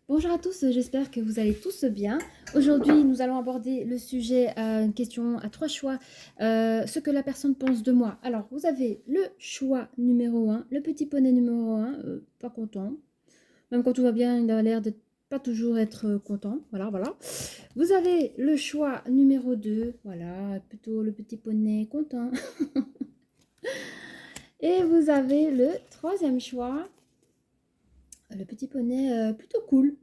Bonjour à tous, j'espère que vous allez tous bien. Aujourd'hui, nous allons aborder le sujet, une question à trois choix, ce que la personne pense de moi. Alors, vous avez le choix numéro un, le petit poney numéro un, pas content. Même quand tout va bien, il a l'air de pas toujours être content. Voilà, voilà. Vous avez le choix numéro 2, voilà, plutôt le petit poney content. Et vous avez le troisième choix, le petit poney plutôt cool.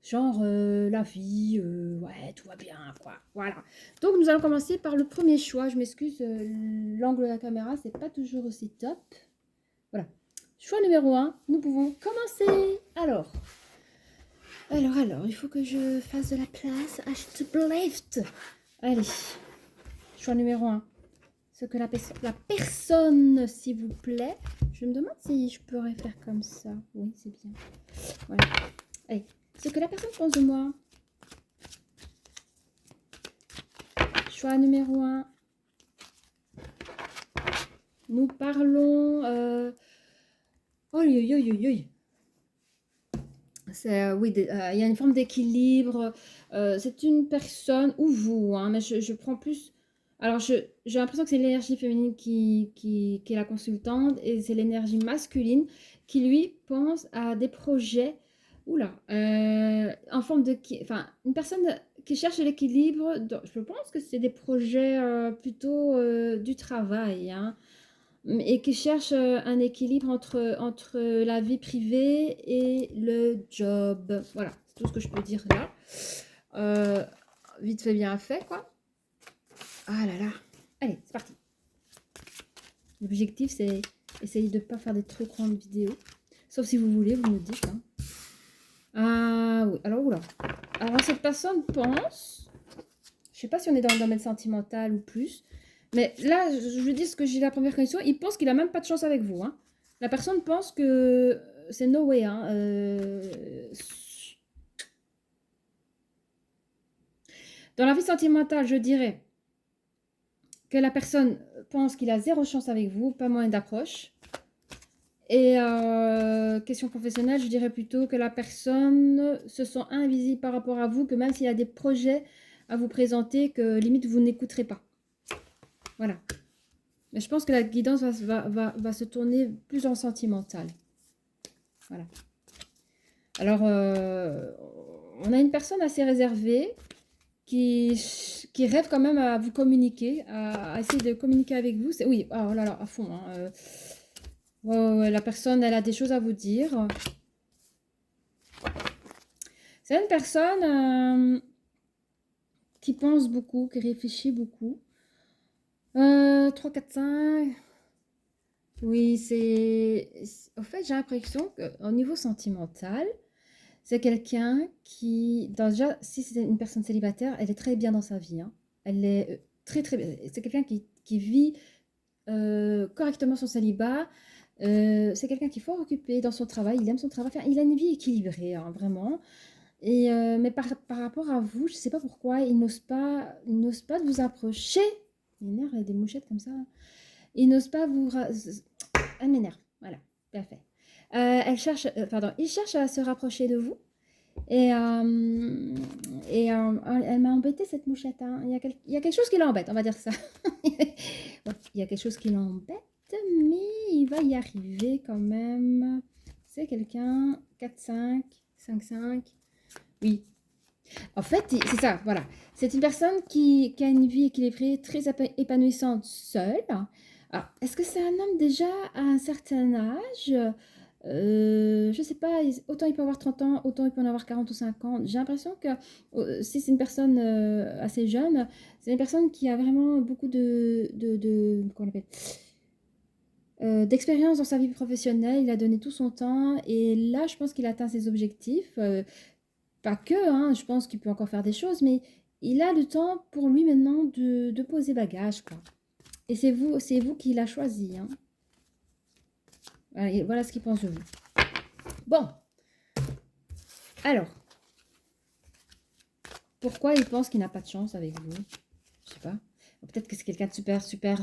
Genre la vie, ouais, tout va bien, quoi. Voilà. Donc nous allons commencer par le premier choix. Je m'excuse, l'angle de la caméra, c'est pas toujours aussi top. Voilà. Choix numéro un, nous pouvons commencer. Alors, il faut que je fasse de la place. Alsjeblieft. Allez. Choix numéro un. Ce que la personne, s'il vous plaît. Je me demande si je pourrais faire comme ça. Oui, c'est bien. Voilà. Allez. Ce que la personne pense de moi. Choix numéro un. Nous parlons. Oh, c'est, oui, il y a une forme d'équilibre. C'est une personne, ou vous, hein, mais je prends plus. Alors, j'ai l'impression que c'est l'énergie féminine qui est la consultante et c'est l'énergie masculine qui, lui, pense à des projets. Oula, en forme de. Enfin, une personne qui cherche l'équilibre, je pense que c'est des projets plutôt du travail, hein, et qui cherche un équilibre entre la vie privée et le job. Voilà, c'est tout ce que je peux dire là. Euh, Vite fait, bien fait, quoi. Ah là là. Allez, c'est parti. L'objectif, c'est essayer de ne pas faire des trop grandes vidéos. Sauf si vous voulez, vous me dites. Hein. Ah oui, alors oula. Alors cette personne pense, je sais pas si on est dans le domaine sentimental ou plus, mais là, je veux dire ce que j'ai la première connexion, il pense qu'il a même pas de chance avec vous. Hein. La personne pense que c'est no way. Hein. Dans la vie sentimentale, je dirais que la personne pense qu'il a zéro chance avec vous, pas moyen d'approche. Et question professionnelle, je dirais plutôt que la personne se sent invisible par rapport à vous, que même s'il y a des projets à vous présenter, que limite vous n'écouterez pas. Voilà. Mais je pense que la guidance va se tourner plus en sentimental. Voilà. Alors, on a une personne assez réservée qui rêve quand même à vous communiquer, à essayer de communiquer avec vous. Oui, oh là là, à fond. Hein, ouais, la personne, elle a des choses à vous dire. C'est une personne qui pense beaucoup, qui réfléchit beaucoup. 3, 4, 5. Oui, c'est... En fait, j'ai l'impression qu'au niveau sentimental, c'est quelqu'un qui... Déjà, si c'est une personne célibataire, elle est très bien dans sa vie. Hein. Elle est très, très bien. C'est quelqu'un qui vit correctement son célibat. C'est quelqu'un qui est fort occupé dans son travail. Il aime son travail. Enfin, il a une vie équilibrée, hein, vraiment. Et, mais par rapport à vous, je ne sais pas pourquoi, il n'ose pas vous approcher. Il m'énerve, il y a des mouchettes comme ça. Il n'ose pas vous... Elle m'énerve, voilà, parfait. Il cherche à se rapprocher de vous. Et, elle m'a embêté cette mouchette. Hein. Il y a quelque chose qui l'embête, on va dire ça. Bon, il y a quelque chose qui l'embête, mais il va y arriver quand même. C'est quelqu'un, 4-5, 5-5. Oui. En fait, c'est ça, voilà. C'est une personne qui a une vie équilibrée, très épanouissante seule. Alors, est-ce que c'est un homme déjà à un certain âge? Je sais pas, autant il peut avoir 30 ans, autant il peut en avoir 40 ou 50. J'ai l'impression que si c'est une personne assez jeune, c'est une personne qui a vraiment beaucoup comment on appelle, d'expérience dans sa vie professionnelle. Il a donné tout son temps et là, je pense qu'il atteint ses objectifs. Pas que, hein, je pense qu'il peut encore faire des choses, mais il a le temps pour lui maintenant de poser bagage, quoi. Et c'est vous qui l'a choisi, hein. Voilà ce qu'il pense de vous. Bon, alors, pourquoi il pense qu'il n'a pas de chance avec vous? Je sais pas. Peut-être que c'est quelqu'un de super, super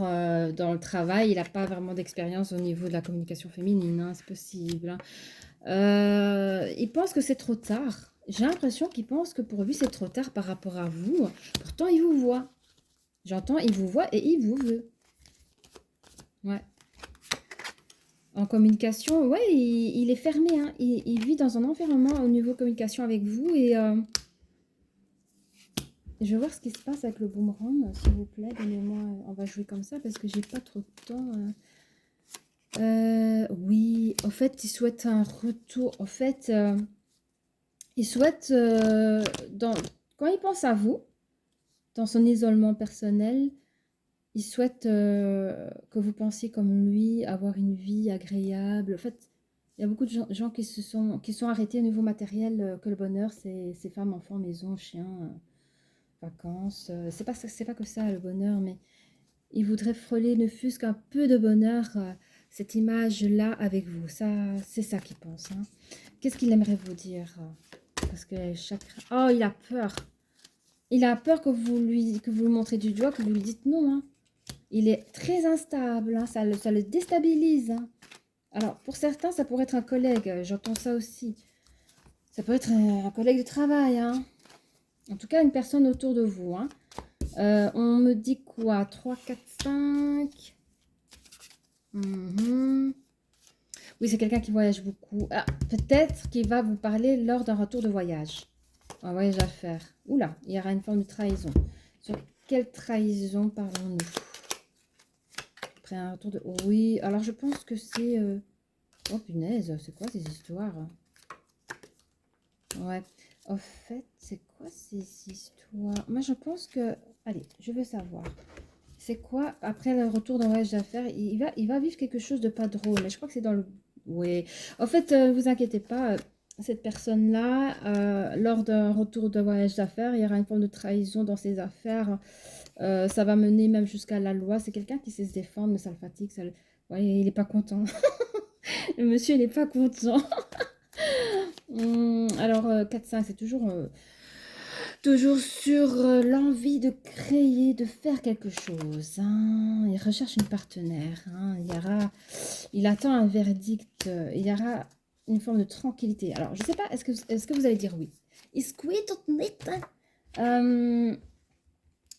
dans le travail. Il n'a pas vraiment d'expérience au niveau de la communication féminine, hein, c'est possible. Hein. Il pense que c'est trop tard. j'ai l'impression qu'il pense que pour lui, c'est trop tard par rapport à vous. Pourtant, il vous voit. J'entends, il vous voit et il vous veut. Ouais. En communication, ouais, il est fermé. Hein. Il vit dans un environnement au niveau communication avec vous. Et je vais voir ce qui se passe avec le boomerang, s'il vous plaît. Donnez-moi, on va jouer comme ça parce que j'ai pas trop de temps. Oui, en fait, il souhaite un retour. En fait, il souhaite, quand il pense à vous, dans son isolement personnel, il souhaite que vous pensiez comme lui, avoir une vie agréable. En fait, il y a beaucoup de gens qui sont arrêtés au niveau matériel, que le bonheur, c'est femmes, enfants, maison, chien, vacances. C'est pas que ça le bonheur, mais il voudrait frôler ne fût-ce qu'un peu de bonheur, cette image-là avec vous. Ça, c'est ça qu'il pense. Hein. Qu'est-ce qu'il aimerait vous dire? Parce que chaque... Oh, il a peur. Il a peur que vous le montrez du doigt, que vous lui dites non. Hein. Il est très instable, hein, ça le déstabilise. Hein. Alors, pour certains, ça pourrait être un collègue, j'entends ça aussi. Ça peut être un collègue de travail. Hein. En tout cas, une personne autour de vous. Hein. On me dit quoi? 3, 4, 5. Oui, c'est quelqu'un qui voyage beaucoup. Ah, peut-être qu'il va vous parler lors d'un retour de voyage. Un voyage à faire. Oula, il y aura une forme de trahison. Sur quelle trahison parlons-nous? Après un retour de... Oui, alors je pense que c'est... Oh punaise, c'est quoi ces histoires? Ouais. En fait, c'est quoi ces histoires? Moi, je pense que... Allez, je veux savoir. C'est quoi, après le retour d'un voyage d'affaires, il va vivre quelque chose de pas drôle. Mais je crois que c'est dans le... Oui. En fait, vous inquiétez pas, cette personne-là, lors d'un retour de voyage d'affaires, il y aura une forme de trahison dans ses affaires. Ça va mener même jusqu'à la loi. C'est quelqu'un qui sait se défendre, mais ça le fatigue. Ouais, il n'est pas content. Le monsieur, il n'est pas content. Alors, 4-5, c'est toujours sur l'envie de créer, de faire quelque chose. Hein. Il recherche une partenaire. Hein. Il attend un verdict. Il y aura une forme de tranquillité. Alors, je ne sais pas, est-ce que vous allez dire oui? Is quit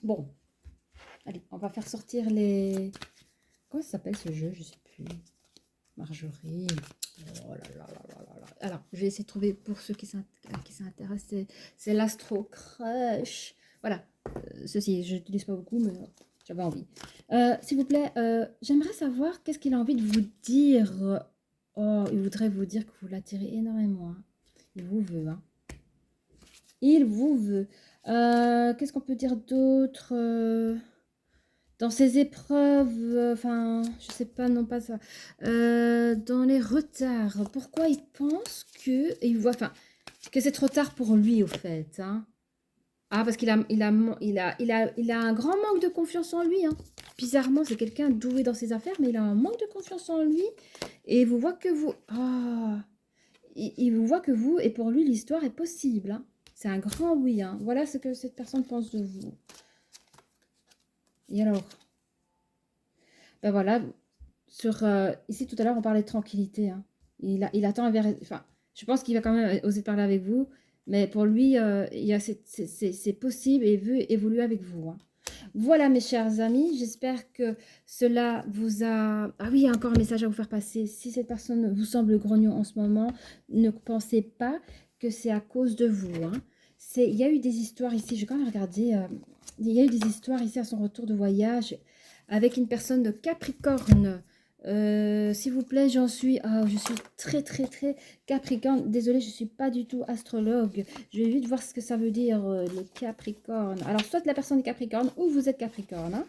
bon, allez, on va faire sortir les... Comment ça s'appelle ce jeu? Je ne sais plus. Marjorie. Oh là là là là là là. Alors, je vais essayer de trouver pour ceux qui s'intéressent. C'est l'Astro Crush. Voilà. Ceci, je n'utilise pas beaucoup, mais j'avais envie. S'il vous plaît, j'aimerais savoir qu'est-ce qu'il a envie de vous dire. Oh, il voudrait vous dire que vous l'attirez énormément. Hein. Il vous veut. Hein. Il vous veut. Qu'est-ce qu'on peut dire d'autre dans ces épreuves, enfin, je sais pas, non pas ça, dans les retards, pourquoi il pense que, il voit, enfin, que c'est trop tard pour lui, au fait, hein. Ah, parce il a un grand manque de confiance en lui, hein. Bizarrement, c'est quelqu'un doué dans ses affaires, mais il a un manque de confiance en lui, et il vous voit que vous, ah, il vous voit que vous, et pour lui, l'histoire est possible, hein. C'est un grand oui, hein. Voilà ce que cette personne pense de vous. Et alors? Ben voilà, ici tout à l'heure on parlait de tranquillité. Hein. Il attend enfin, je pense qu'il va quand même oser parler avec vous, mais pour lui, c'est possible et il veut évoluer avec vous. Hein. Voilà mes chers amis, j'espère que cela vous a... Ah oui, il y a encore un message à vous faire passer. Si cette personne vous semble grognon en ce moment, ne pensez pas que c'est à cause de vous. Hein. Il y a eu des histoires ici, j'ai quand même regardé, il y a eu des histoires ici à son retour de voyage avec une personne de Capricorne. S'il vous plaît, je suis très très très Capricorne. Désolée, je ne suis pas du tout astrologue. Je vais vite voir ce que ça veut dire, le Capricorne. Alors, soit la personne est Capricorne ou vous êtes Capricorne. Hein.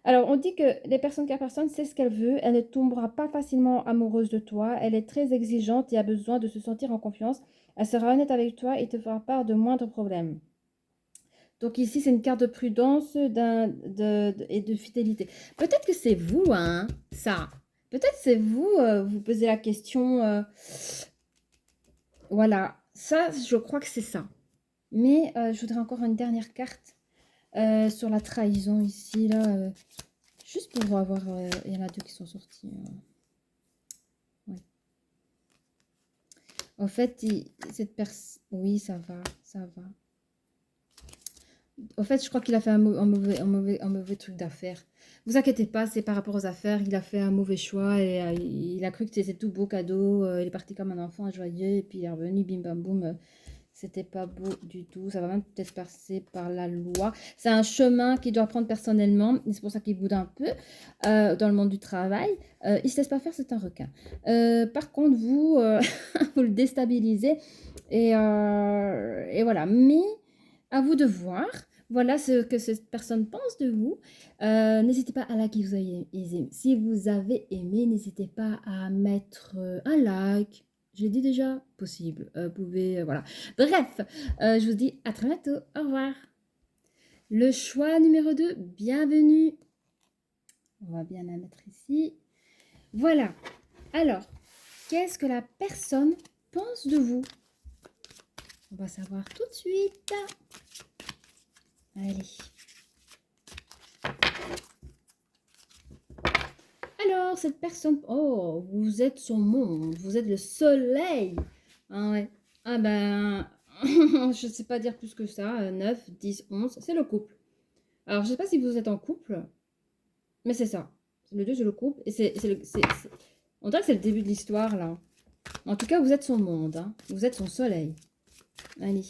Alors, on dit que les personnes Capricorne, c'est ce qu'elle veut. Elle ne tombera pas facilement amoureuse de toi. Elle est très exigeante et a besoin de se sentir en confiance. Elle sera honnête avec toi et te fera part de moindres problèmes. Donc ici, c'est une carte de prudence et de fidélité. Peut-être que c'est vous, hein, ça. Peut-être c'est vous, vous posez la question. Voilà, ça, je crois que c'est ça. Mais je voudrais encore une dernière carte sur la trahison ici, là. Juste pour avoir... il y en a deux qui sont sortis. Ouais. En fait, cette personne... Oui, ça va, ça va. En fait, je crois qu'il a fait un mauvais truc d'affaires. Vous inquiétez pas, c'est par rapport aux affaires. Il a fait un mauvais choix et il a cru que c'était tout beau cadeau. Il est parti comme un enfant joyeux et puis il est revenu, bim bam boum. C'était pas beau du tout. Ça va même peut-être passer par la loi. C'est un chemin qu'il doit prendre personnellement. C'est pour ça qu'il boude un peu dans le monde du travail. Il se laisse pas faire, c'est un requin. Par contre, vous, vous le déstabilisez et voilà. Mais à vous de voir. Voilà ce que cette personne pense de vous. N'hésitez pas à liker vous avez aimé. Si vous avez aimé, n'hésitez pas à mettre un like. J'ai dit déjà possible. Vous pouvez, voilà. Bref, je vous dis à très bientôt. Au revoir. Le choix numéro 2, bienvenue. On va bien la mettre ici. Voilà. Alors, qu'est-ce que la personne pense de vous? On va savoir tout de suite. Allez. Alors, cette personne... Oh, vous êtes son monde. Vous êtes le soleil. Ah ouais. Ah ben... je ne sais pas dire plus que ça. 9, 10, 11. C'est le couple. Alors, je ne sais pas si vous êtes en couple. Mais c'est ça. Le 2, c'est le couple. Et on dirait que c'est le début de l'histoire, là. En tout cas, vous êtes son monde. Hein. Vous êtes son soleil. Allez.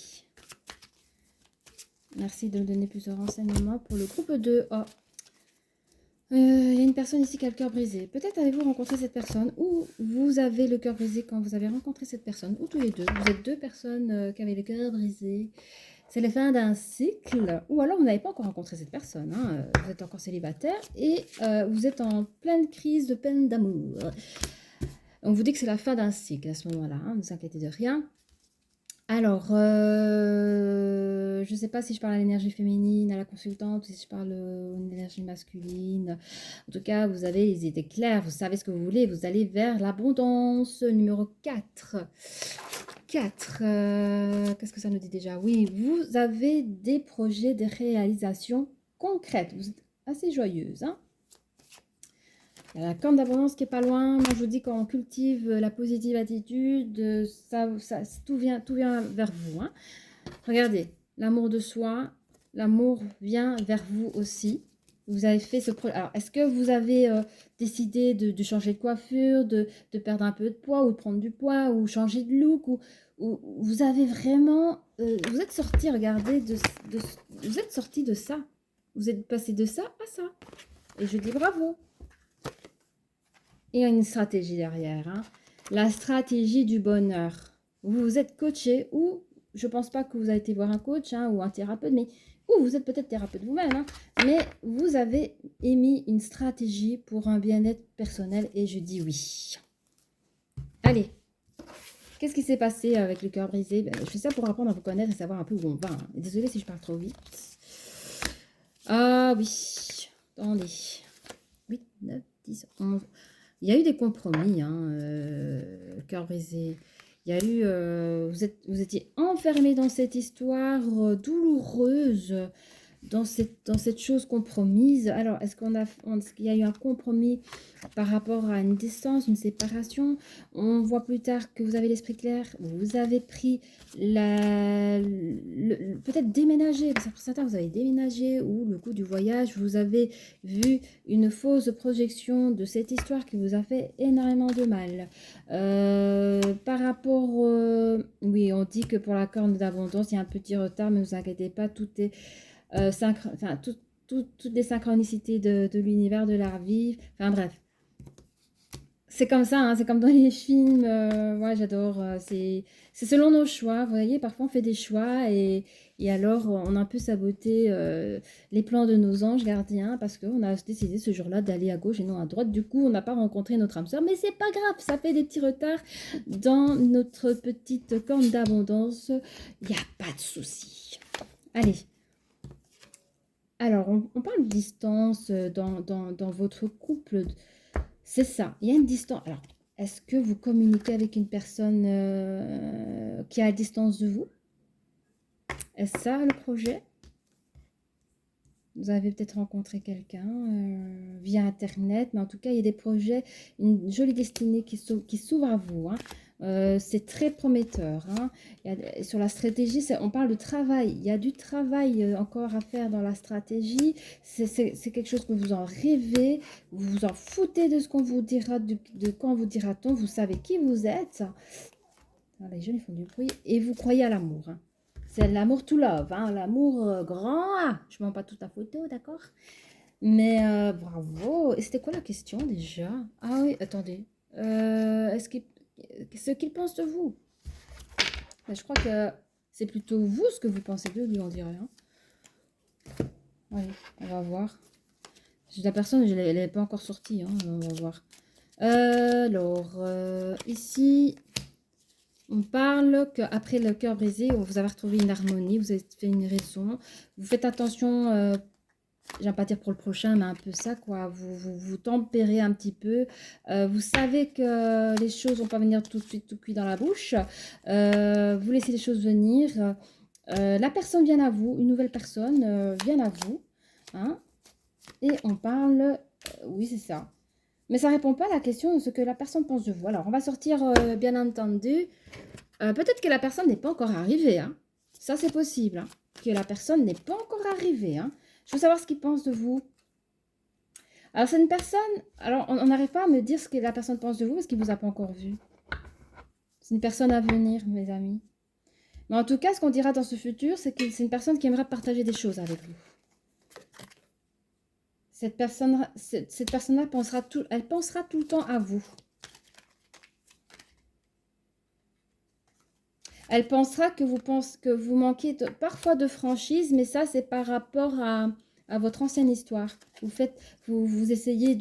Merci de me donner plus de renseignements pour le groupe 2. Oh. Il y a une personne ici qui a le cœur brisé. Peut-être avez-vous rencontré cette personne ou vous avez le cœur brisé quand vous avez rencontré cette personne, ou tous les deux. Vous êtes deux personnes qui avaient le cœur brisé. C'est la fin d'un cycle, ou alors vous n'avez pas encore rencontré cette personne. Hein. Vous êtes encore célibataire et vous êtes en pleine crise de peine d'amour. On vous dit que c'est la fin d'un cycle à ce moment-là. Hein. Ne vous inquiétez de rien. Alors, je ne sais pas si je parle à l'énergie féminine, à la consultante, ou si je parle à l'énergie masculine. En tout cas, vous avez les idées claires, vous savez ce que vous voulez, vous allez vers l'abondance. Numéro 4. 4, qu'est-ce que ça nous dit déjà? Oui, vous avez des projets, des réalisations concrètes. Vous êtes assez joyeuse, hein? Il y a la corne d'abondance qui est pas loin. Moi, je vous dis, quand on cultive la positive attitude, tout vient vers vous. Hein. Regardez, l'amour de soi, l'amour vient vers vous aussi. Vous avez fait ce projet. Alors, est-ce que vous avez décidé de changer de coiffure, de perdre un peu de poids ou de prendre du poids ou changer de look ou vous avez vraiment... vous êtes sorti, regardez, vous êtes sorti de ça. Vous êtes passé de ça à ça. Et je dis bravo. Et il y a une stratégie derrière. Hein. La stratégie du bonheur. Vous vous êtes coaché ou, je ne pense pas que vous avez été voir un coach hein, ou un thérapeute, mais ou vous êtes peut-être thérapeute vous-même, hein, mais vous avez émis une stratégie pour un bien-être personnel et je dis oui. Allez, qu'est-ce qui s'est passé avec le cœur brisé? Je fais ça pour apprendre à vous connaître et savoir un peu où on va. Hein. Désolée si je parle trop vite. Ah oui, attendez. 8, 9, 10, 11... Il y a eu des compromis, hein, cœur brisé. Il y a eu, vous étiez enfermé dans cette histoire douloureuse, dans cette chose compromise. Alors, est-ce qu'il y a eu un compromis par rapport à une distance, une séparation? On voit plus tard que vous avez l'esprit clair. Vous avez pris peut-être déménager. Pour certains, vous avez déménagé ou le coût du voyage. Vous avez vu une fausse projection de cette histoire qui vous a fait énormément de mal. Par rapport... oui, on dit que pour la corne d'abondance, il y a un petit retard, mais ne vous inquiétez pas, tout est... toutes les synchronicités de l'univers, de la vie. Enfin bref. C'est comme ça, hein, c'est comme dans les films. Ouais, j'adore. C'est selon nos choix. Vous voyez, parfois on fait des choix et alors on a un peu saboté les plans de nos anges gardiens parce qu'on a décidé ce jour-là d'aller à gauche et non à droite. Du coup, on n'a pas rencontré notre âme sœur. Mais c'est pas grave, ça fait des petits retards dans notre petite corne d'abondance. Il n'y a pas de souci. Allez. Alors, on parle de distance dans votre couple. C'est ça, il y a une distance. Alors, est-ce que vous communiquez avec une personne qui est à distance de vous? Est-ce ça le projet? Vous avez peut-être rencontré quelqu'un via Internet, mais en tout cas, il y a des projets, une jolie destinée qui s'ouvre à vous. Hein. C'est très prometteur, hein. Sur la stratégie, on parle de travail. Il y a du travail encore à faire dans la stratégie. C'est quelque chose que vous en rêvez. Vous vous en foutez de ce qu'on vous dira, de quand vous dira-t-on. Vous savez qui vous êtes. Ah, les jeunes, ils font du bruit. Et vous croyez à l'amour, hein. C'est l'amour to love, hein. L'amour grand A. Je ne mets pas toute la photo, d'accord? Mais bravo. Et c'était quoi la question déjà? Ah oui, attendez. Ce qu'il pense de vous? Ben, je crois que c'est plutôt vous ce que vous pensez de lui, on dirait, hein. Allez, on va voir. La personne, elle n'est pas encore sortie, hein. On va voir. Alors, ici, on parle qu'après le cœur brisé, vous avez retrouvé une harmonie, vous avez fait une raison. Vous faites attention, j'aime pas dire pour le prochain, mais un peu ça, quoi. Vous tempérez un petit peu. Vous savez que les choses vont pas venir tout de suite tout cuit dans la bouche. Vous laissez les choses venir. La personne vient à vous, une nouvelle personne vient à vous, hein, et on parle, oui c'est ça, mais ça répond pas à la question de ce que la personne pense de vous. Alors on va sortir, bien entendu, peut-être que la personne n'est pas encore arrivée, hein. Ça c'est possible, hein, que la personne n'est pas encore arrivée, hein. Je veux savoir ce qu'il pense de vous. Alors c'est une personne, alors on n'arrive pas à me dire ce que la personne pense de vous parce qu'il ne vous a pas encore vu. C'est une personne à venir, mes amis. Mais en tout cas, ce qu'on dira dans ce futur, c'est que c'est une personne qui aimerait partager des choses avec vous. Cette personne-là pensera tout le temps à vous. Elle pensera que vous manquez parfois de franchise, mais ça, c'est par rapport à votre ancienne histoire. Vous essayez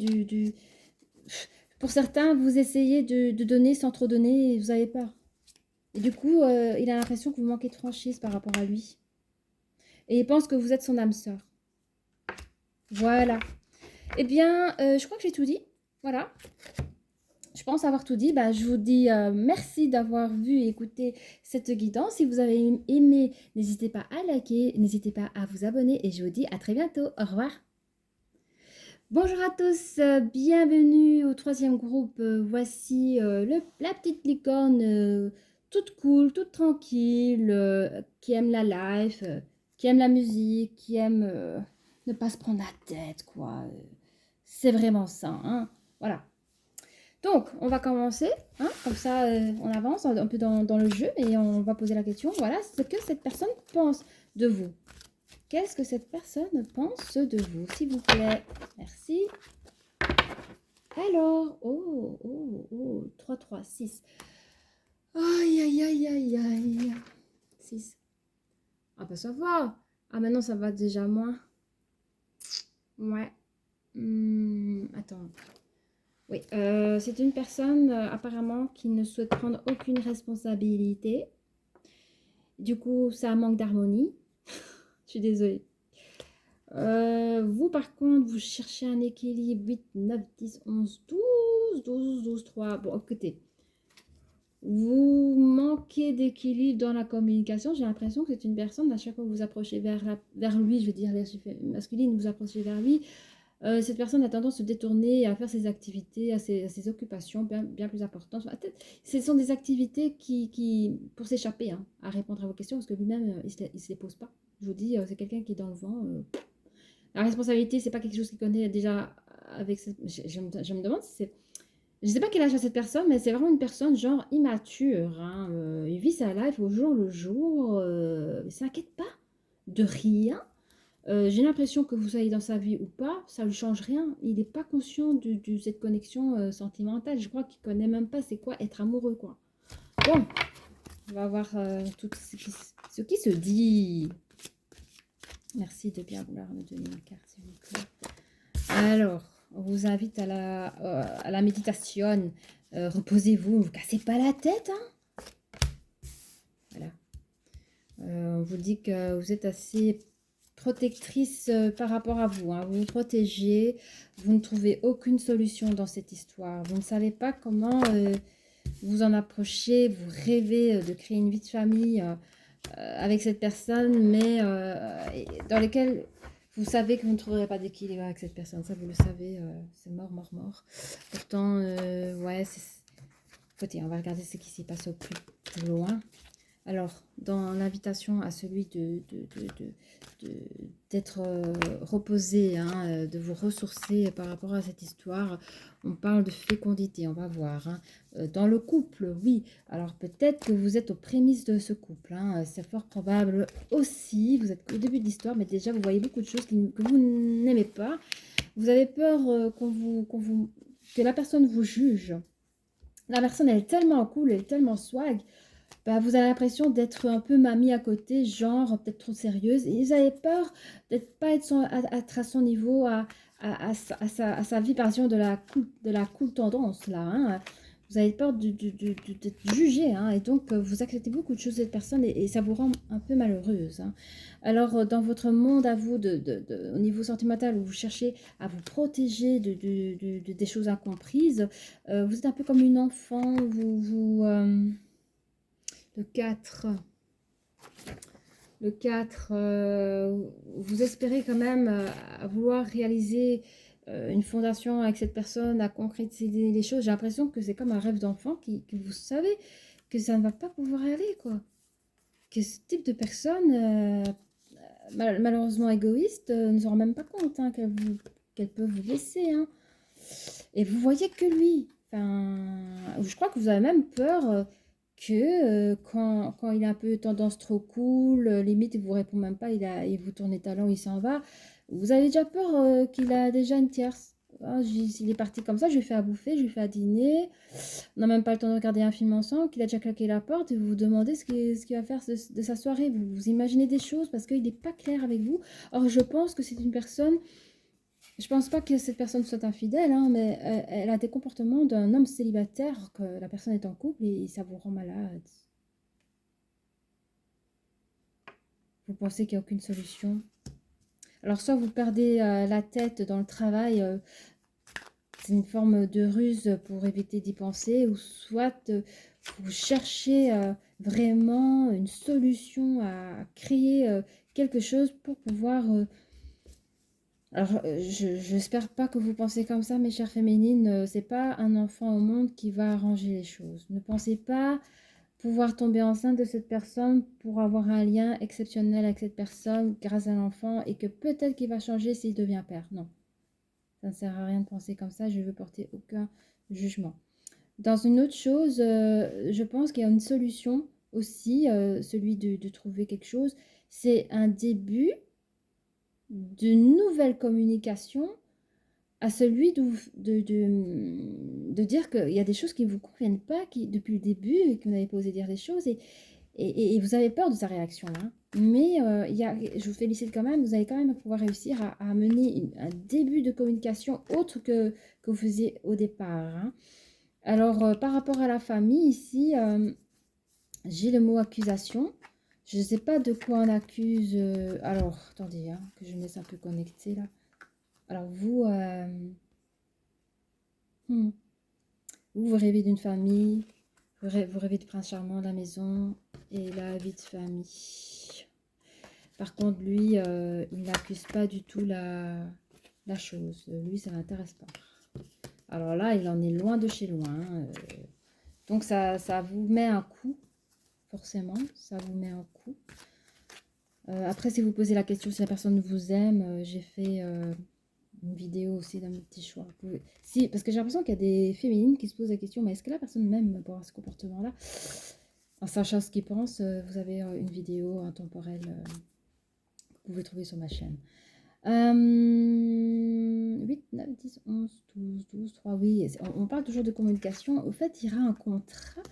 pour certains, vous essayez de donner sans trop donner et vous avez peur. Et du coup, il a l'impression que vous manquez de franchise par rapport à lui. Et il pense que vous êtes son âme sœur. Voilà. Eh bien, je crois que j'ai tout dit. Voilà. Je pense avoir tout dit. Bah, je vous dis merci d'avoir vu et écouté cette guidance. Si vous avez aimé, n'hésitez pas à liker, n'hésitez pas à vous abonner et je vous dis à très bientôt. Au revoir. Bonjour à tous, bienvenue au troisième groupe. Voici la petite licorne toute cool, toute tranquille, qui aime la life, qui aime la musique, qui aime ne pas se prendre la tête, quoi. C'est vraiment ça, hein. Voilà. Donc, on va commencer, hein, comme ça on avance un peu dans le jeu et on va poser la question. Voilà, ce que cette personne pense de vous. Qu'est-ce que cette personne pense de vous, s'il vous plaît? Merci. Alors, 3, 3, 6. Aïe, aïe, aïe, aïe, aïe. 6. Ah bah ça va. Ah maintenant ça va déjà moins. Ouais. Attends. Oui, c'est une personne apparemment qui ne souhaite prendre aucune responsabilité. Du coup, ça manque d'harmonie. Je suis désolée. Vous, par contre, vous cherchez un équilibre 8, 9, 10, 11, 12, 12, 12, 3. Bon, écoutez, vous manquez d'équilibre dans la communication. J'ai l'impression que c'est une personne, à chaque fois que vous approchez vers lui, je veux dire, masculine, vous approchez vers lui, cette personne a tendance à se détourner, à faire ses activités, à ses occupations bien plus importantes. Ce sont des activités pour s'échapper, hein, à répondre à vos questions, parce que lui-même, il ne se les pose pas. Je vous dis, c'est quelqu'un qui est dans le vent. La responsabilité, c'est pas quelque chose qu'il connaît déjà avec je me demande si c'est... Je sais pas quel âge a cette personne, mais c'est vraiment une personne genre immature, hein. Il vit sa life au jour le jour. Il s'inquiète pas de rien. J'ai l'impression que vous soyez dans sa vie ou pas, ça ne change rien. Il n'est pas conscient de cette connexion sentimentale. Je crois qu'il ne connaît même pas c'est quoi être amoureux, quoi. Bon, on va voir tout ce qui se dit. Merci de bien vouloir me donner une carte, s'il vous plaît. Alors, on vous invite à la méditation. Reposez-vous, ne vous cassez pas la tête, hein. Voilà. On vous dit que vous êtes assez protectrice par rapport à vous, hein. Vous vous protégez, vous ne trouvez aucune solution dans cette histoire. Vous ne savez pas comment vous en approcher, vous rêvez de créer une vie de famille avec cette personne, mais dans lesquelles vous savez que vous ne trouverez pas d'équilibre avec cette personne. Ça, vous le savez, c'est mort, mort, mort. Pourtant, ouais, Écoutez, on va regarder ce qui s'y passe au plus loin. Alors, dans l'invitation à celui d'être reposé, hein, de vous ressourcer par rapport à cette histoire, on parle de fécondité, on va voir. Hein. Dans le couple, oui. Alors, peut-être que vous êtes aux prémices de ce couple. Hein. C'est fort probable aussi. Vous êtes au début de l'histoire, mais déjà, vous voyez beaucoup de choses que vous n'aimez pas. Vous avez peur que la personne vous juge. La personne, elle est tellement cool, elle est tellement swag. Bah, vous avez l'impression d'être un peu mamie à côté, genre peut-être trop sérieuse. Et vous avez peur de ne pas être à son niveau, à sa vibration de la cool tendance, là. Hein. Vous avez peur d'être jugé, hein, et donc vous acceptez beaucoup de choses de cette personne et ça vous rend un peu malheureuse. Hein. Alors, dans votre monde à vous, au niveau sentimental, où vous cherchez à vous protéger des choses incomprises, vous êtes un peu comme une enfant, le 4. Le 4, vous espérez quand même à vouloir réaliser une fondation avec cette personne, à concrétiser les choses. J'ai l'impression que c'est comme un rêve d'enfant que vous savez que ça ne va pas pouvoir aller, quoi. Que ce type de personne, malheureusement égoïste, ne se rend même pas compte hein, qu'elle peut vous laisser. Hein. Et vous voyez que lui. Enfin, je crois que vous avez même peur que quand il a un peu tendance trop cool, limite il vous répond même pas, il vous tourne les talons, il s'en va. Vous avez déjà peur qu'il a déjà une tierce. Ah, s'il est parti comme ça, je lui fais à bouffer, je lui fais à dîner. On n'a même pas le temps de regarder un film ensemble, qu'il a déjà claqué la porte et vous vous demandez ce qu'il va faire de sa soirée. Vous imaginez des choses parce qu'il n'est pas clair avec vous. Or, je pense que c'est une personne. Je pense pas que cette personne soit infidèle, hein, mais elle a des comportements d'un homme célibataire, que la personne est en couple et ça vous rend malade. Vous pensez qu'il n'y a aucune solution. Alors soit vous perdez la tête dans le travail, c'est une forme de ruse pour éviter d'y penser, ou soit vous cherchez vraiment une solution à créer quelque chose pour pouvoir... Alors, j'espère pas que vous pensez comme ça, mes chères féminines. C'est pas un enfant au monde qui va arranger les choses. Ne pensez pas pouvoir tomber enceinte de cette personne pour avoir un lien exceptionnel avec cette personne grâce à l'enfant et que peut-être qu'il va changer s'il devient père. Non, ça ne sert à rien de penser comme ça. Je ne veux porter aucun jugement. Dans une autre chose, je pense qu'il y a une solution aussi, celui de trouver quelque chose. C'est un début de nouvelle communication à celui de dire qu'il y a des choses qui ne vous conviennent pas depuis le début et que vous n'avez pas osé dire des choses et vous avez peur de sa réaction. Hein. Mais je vous félicite quand même, vous allez quand même pouvoir réussir à mener un début de communication autre que vous faisiez au départ. Hein. Alors, par rapport à la famille, ici, j'ai le mot accusation. Je ne sais pas de quoi on accuse. Alors, attendez, hein, que je me laisse un peu connecter là. Alors, vous rêvez d'une famille, vous rêvez de prince charmant à la maison et la vie de famille. Par contre, lui, il n'accuse pas du tout la chose. Lui, ça ne l'intéresse pas. Alors là, il en est loin de chez loin. Donc, ça vous met un coup, forcément. Ça vous met un coup. Après, si vous posez la question si la personne vous aime, j'ai fait une vidéo aussi d'un petit choix. Si, parce que j'ai l'impression qu'il y a des féminines qui se posent la question, mais est-ce que la personne m'aime pour avoir ce comportement-là? En sachant ce qu'ils pensent, vous avez une vidéo intemporelle que vous pouvez trouver sur ma chaîne. 8, 9, 10, 11, 12, 12, 3, oui. On parle toujours de communication. Au fait, il y aura un contrat.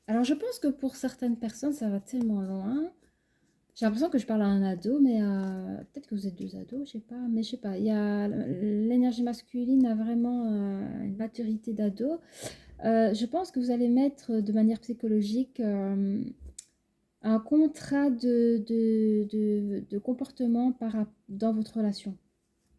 Alors, je pense que pour certaines personnes, ça va tellement loin. J'ai l'impression que je parle à un ado, mais peut-être que vous êtes deux ados, je sais pas. Mais je sais pas, il y a l'énergie masculine a vraiment une maturité d'ado. Je pense que vous allez mettre de manière psychologique un contrat de comportement dans votre relation.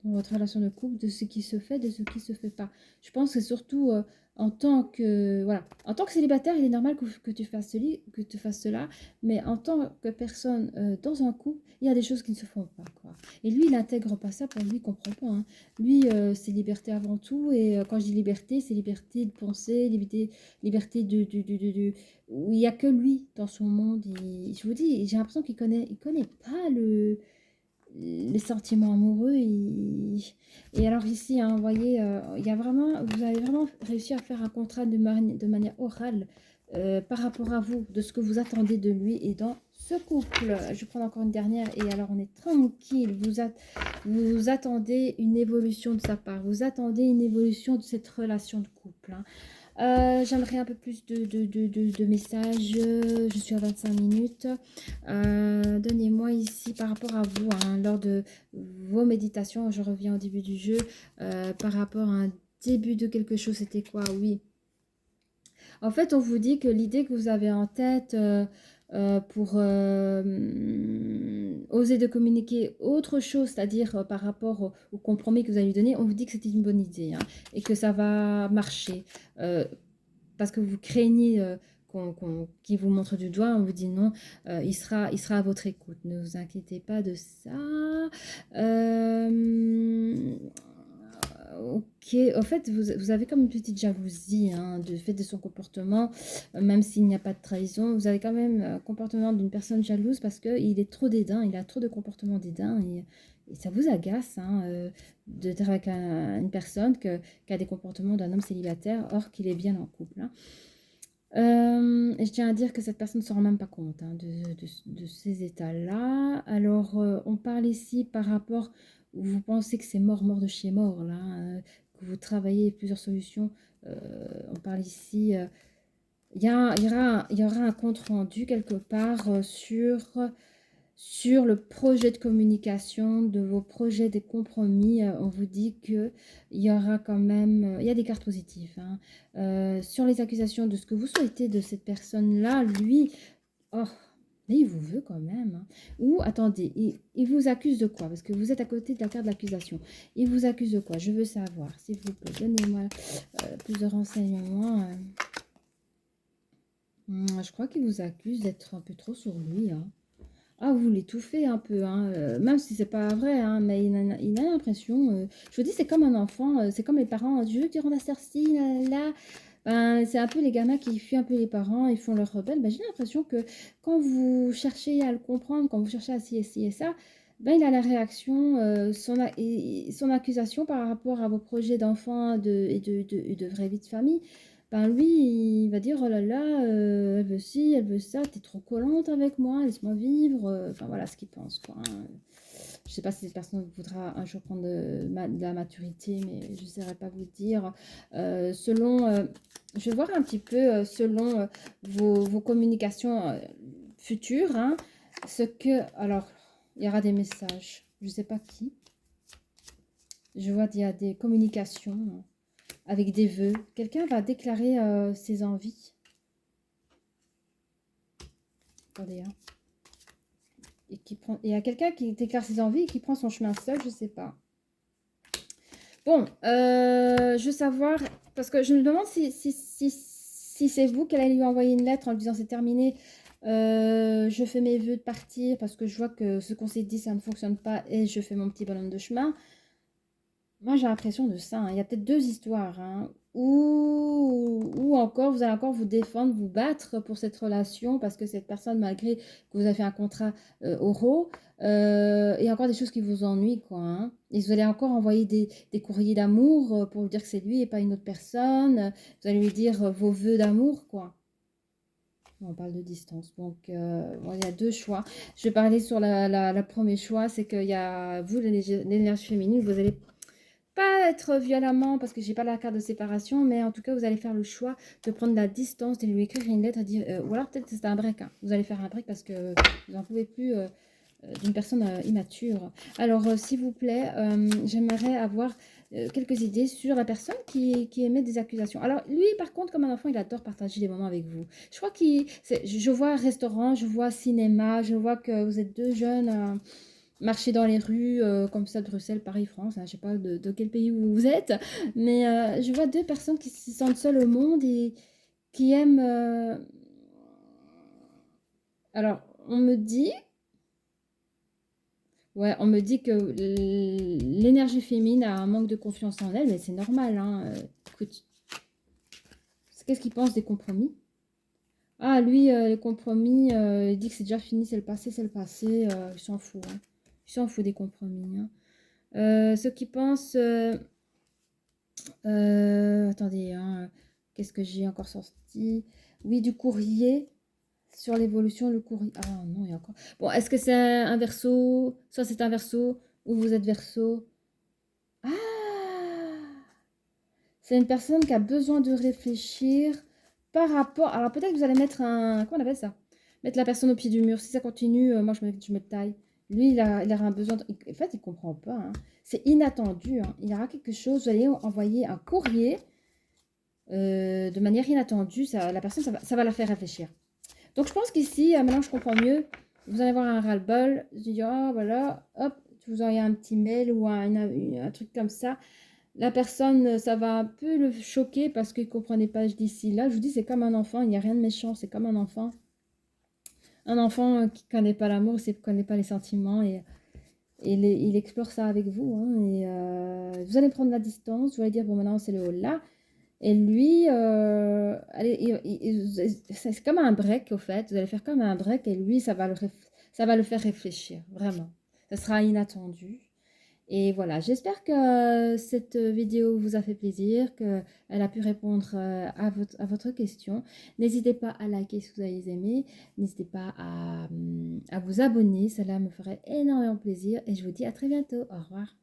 dans votre relation de couple, de ce qui se fait, de ce qui se fait pas. Je pense que surtout en tant que voilà, en tant que célibataire, il est normal que tu fasses que tu fasses cela, mais en tant que personne dans un couple, il y a des choses qui ne se font pas, quoi. Et lui, il n'intègre pas ça, pour lui, il comprend pas, hein. Lui, c'est liberté avant tout, et quand je dis liberté, c'est liberté de penser, liberté où il n'y a que lui dans son monde. Je vous dis, j'ai l'impression il connaît pas les sentiments amoureux. Et alors ici, hein, vous voyez, il y a vraiment, vous avez vraiment réussi à faire un contrat de manière orale par rapport à vous, de ce que vous attendez de lui et dans ce couple. Je vais prendre encore une dernière et alors on est tranquille. Vous attendez une évolution de sa part, vous attendez une évolution de cette relation de couple, hein. J'aimerais un peu plus de messages. Je suis à 25 minutes. Donnez-moi ici par rapport à vous, hein, lors de vos méditations. Je reviens au début du jeu. Par rapport à un début de quelque chose, c'était quoi? Oui. En fait, on vous dit que l'idée que vous avez en tête pour oser de communiquer autre chose, c'est-à-dire par rapport au compromis que vous allez lui donner, on vous dit que c'était une bonne idée, hein, et que ça va marcher. Parce que vous craignez qu'il vous montre du doigt, on vous dit non, il sera à votre écoute. Ne vous inquiétez pas de ça. Ok, en fait, vous avez comme une petite jalousie, hein, du fait de son comportement, même s'il n'y a pas de trahison. Vous avez quand même un comportement d'une personne jalouse parce qu'il est trop dédain, il a trop de comportement dédain et ça vous agace, hein, d'être avec une personne qui a des comportements d'un homme célibataire, or qu'il est bien en couple, hein. Et je tiens à dire que cette personne ne se rend même pas compte, hein, de ces états-là. Alors, on parle ici par rapport où vous pensez que c'est mort, mort de chez mort, là, que vous travaillez plusieurs solutions. On parle ici, il y aura un compte rendu quelque part sur le projet de communication, de vos projets, des compromis. On vous dit qu'il y aura quand même, il y a des cartes positives, hein. Sur les accusations de ce que vous souhaitez de cette personne-là, lui, oh, mais il vous veut quand même, hein. Ou, attendez, il vous accuse de quoi? Parce que vous êtes à côté de la carte de l'accusation. Il vous accuse de quoi? Je veux savoir, s'il vous plaît. Donnez-moi plus de renseignements. Je crois qu'il vous accuse d'être un peu trop sur lui, hein. Ah, vous l'étouffez un peu, hein, même si c'est pas vrai, hein, mais il a l'impression, je vous dis, c'est comme un enfant, c'est comme les parents, je veux que tu rendes à ci, là. Ben, c'est un peu les gamins qui fuient un peu les parents, ils font leur rebelle. Ben, j'ai l'impression que quand vous cherchez à le comprendre, quand vous cherchez à ci et ça, ben, il a la réaction, son accusation par rapport à vos projets d'enfants et de vraie vie de famille. Ben lui, il va dire: «Oh là là, elle veut ci, elle veut ça, t'es trop collante avec moi, laisse-moi vivre», enfin voilà ce qu'il pense, quoi, hein. Je sais pas si cette personne voudra un jour prendre de la maturité, mais je ne saurais pas vous dire. Selon, je vais voir un petit peu selon vos communications futures, hein, ce que... Alors, il y aura des messages, je ne sais pas qui. Je vois qu'il y a des communications avec des vœux. Quelqu'un va déclarer ses envies. Attendez, hein. Et il y a quelqu'un qui déclare ses envies et qui prend son chemin seul, je ne sais pas. Bon, je veux savoir, parce que je me demande si c'est vous qu'elle allait lui envoyer une lettre en lui disant c'est terminé, je fais mes vœux de partir parce que je vois que ce qu'on s'est dit ça ne fonctionne pas et je fais mon petit bonhomme de chemin. Moi, j'ai l'impression de ça, hein. Il y a peut-être deux histoires, hein. Ou encore, vous allez encore vous défendre, vous battre pour cette relation parce que cette personne, malgré que vous avez fait un contrat oraux, il y a encore des choses qui vous ennuient, quoi, hein. Et vous allez encore envoyer des courriers d'amour pour lui dire que c'est lui et pas une autre personne. Vous allez lui dire vos vœux d'amour, quoi. On parle de distance. Donc, bon, il y a deux choix. Je vais parler sur la premier choix, c'est qu'il y a vous, l'énergie féminine, vous allez pas être violemment, parce que j'ai pas la carte de séparation, mais en tout cas, vous allez faire le choix de prendre la distance, de lui écrire une lettre, dire, ou alors peut-être que c'est un break, hein. Vous allez faire un break parce que vous n'en pouvez plus d'une personne immature. Alors, s'il vous plaît, j'aimerais avoir quelques idées sur la personne qui émet des accusations. Alors, lui, par contre, comme un enfant, il adore partager des moments avec vous. Je crois je vois restaurant, je vois cinéma, je vois que vous êtes deux jeunes... marcher dans les rues comme ça de Bruxelles, Paris, France, hein, je sais pas de quel pays vous êtes, mais je vois deux personnes qui se sentent seules au monde et qui aiment... Alors, on me dit, ouais, on me dit que l'énergie féminine a un manque de confiance en elle, mais c'est normal, hein. Écoute, qu'est-ce qu'il pense des compromis? Ah, lui, les compromis, il dit que c'est déjà fini, c'est le passé, il s'en fout, hein. Il s'en fout des compromis, hein. Ceux qui pensent... attendez, hein, qu'est-ce que j'ai encore sorti? Oui, du courrier sur l'évolution, le courrier. Ah non, il y a encore. Bon, est-ce que c'est un verso? Soit c'est un verso ou vous êtes verso. Ah! C'est une personne qui a besoin de réfléchir par rapport. Alors peut-être que vous allez mettre un. Comment on appelle ça? Mettre la personne au pied du mur. Si ça continue, moi je me taille. Lui, il aura un besoin. En fait, il ne comprend pas, hein. C'est inattendu, hein. Il y aura quelque chose. Vous allez envoyer un courrier de manière inattendue. Ça, la personne, ça va la faire réfléchir. Donc je pense qu'ici, maintenant je comprends mieux. Vous allez avoir un ras-le-bol. Je dis, oh voilà, hop, vous auriez un petit mail ou un truc comme ça. La personne, ça va un peu le choquer parce qu'il ne comprenait pas d'ici. Là, je vous dis, c'est comme un enfant, il n'y a rien de méchant, c'est comme un enfant. Un enfant qui ne connaît pas l'amour, qui ne connaît pas les sentiments et il explore ça avec vous, hein, et vous allez prendre la distance, vous allez dire, bon, maintenant c'est le haut là. Et lui, allez, c'est comme un break, au fait. Vous allez faire comme un break et lui, ça va le faire réfléchir, vraiment. Ça sera inattendu. Et voilà, j'espère que cette vidéo vous a fait plaisir, qu'elle a pu répondre à votre question. N'hésitez pas à liker si vous avez aimé, n'hésitez pas à vous abonner, cela me ferait énormément plaisir et je vous dis à très bientôt. Au revoir.